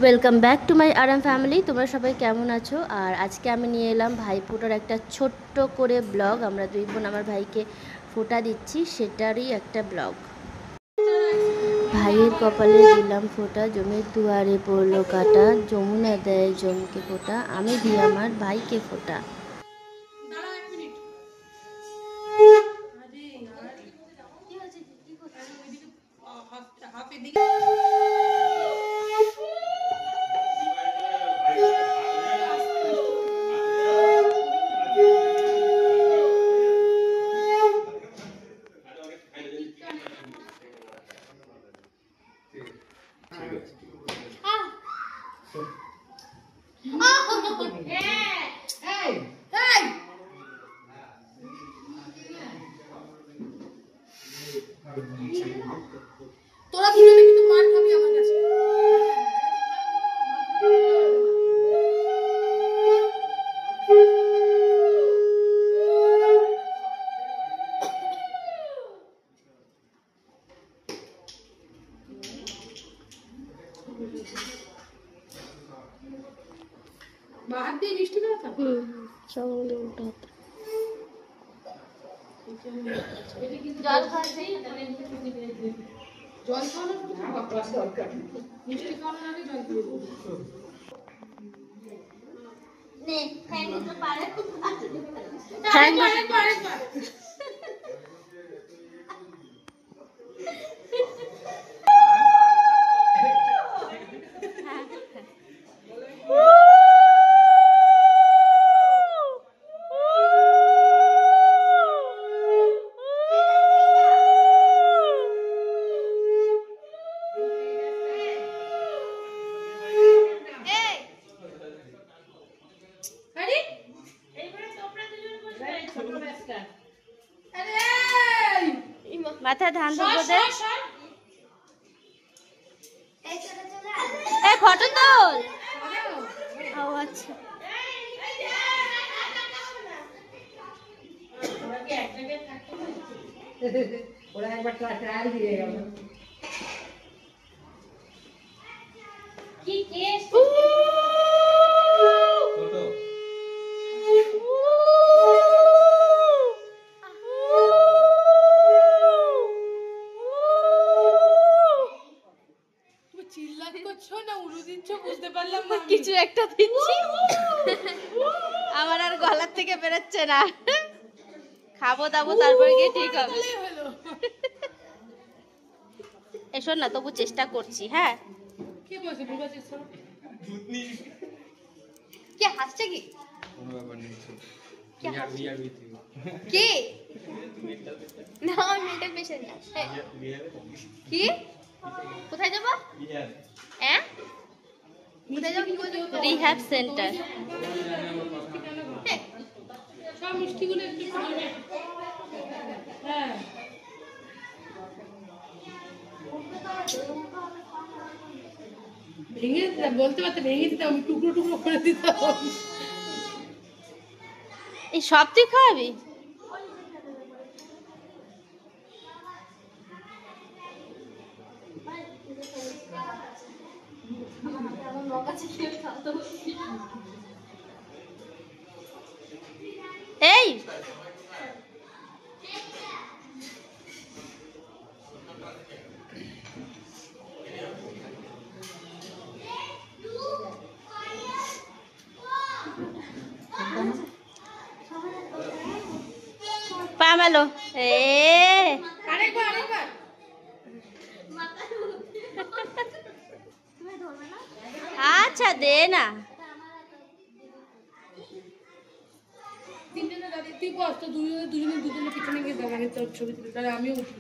Welcome back to my আরাম family. তোমরা সবাই কেমন আছো? আর আজকে আমি নিয়ে এলাম ভাইফোঁটার একটা ছোট্ট করে ব্লগ। আমরা দুই বোন আমার ভাইকে ফোঁটা দিচ্ছি, সেটারই একটা ব্লগ। ভাইয়ের কপালে দিলাম ফোঁটা, জমির দুয়ারে পড়লো কাটা, যমুনা দেয় জমকে ফোঁটা, আমি দিই আমার ভাইকে ফোঁটা। তোরা দুজনে কিন্তু মার খাবি আমার কাছে। বাহার দিয়ে মিষ্টি না খা। সব আমাদের উল্টো হাত। জল খাওয়াতেই জল খাওয়ানোর দরকার, মিষ্টি খাওয়ানোর আগে জল দিয়ে দেবো। মাথায় ধান দেবো দে। ফটো তোল। ও আচ্ছা, ওরা একবার ট্রায়াল দিয়ে গেল। কি কেস কিছু একটা দিচ্ছি, আমার আর গলার থেকে বেরোচ্ছে না। খাবো দাবো তারপরে গিয়ে ঠিক হবে। এসো না, তবু চেষ্টা করছি। হ্যাঁ, কে হাসছে? কি কি না, মেন্টাল পেশেন্ট না। কি কোথায় যাবো? হ্যাঁ, কোথায় যাবো? Rehab centre. সব মিষ্টিগুলো একটু খাবে। হ্যাঁ, ভেঙে দিতাম, বলতে পারতে ভেঙে দিতাম, আমি টুকরো টুকরো করে দিতাম। এই সব তুই খাওয়াবি? এই পা মেলো। আরেকবার আচ্ছা দে না। তিনজনে দাঁড়িয়ে তুই বস, তো দুজনে পিছনে গিয়ে দাঁড়াবে তোর ছবি তুলে, তাহলে আমিও উঠি।